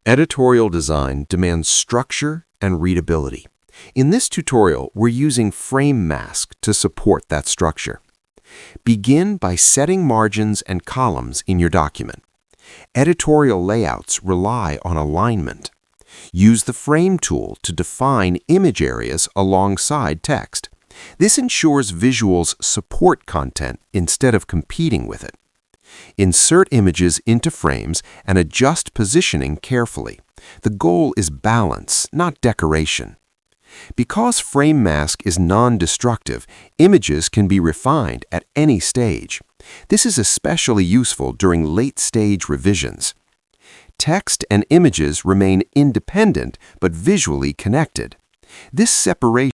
Editorial design demands structure and readability. In this tutorial, we're using Frame Mask to support that structure. Begin by setting margins and columns in your document. Editorial layouts rely on alignment. Use the Frame tool to define image areas alongside text. This ensures visuals support content instead of competing with it. Insert images into frames and adjust positioning carefully. The goal is balance, not decoration. Because Frame Mask is non-destructive, images can be refined at any stage. This is especially useful during late-stage revisions. Text and images remain independent but visually connected. This separation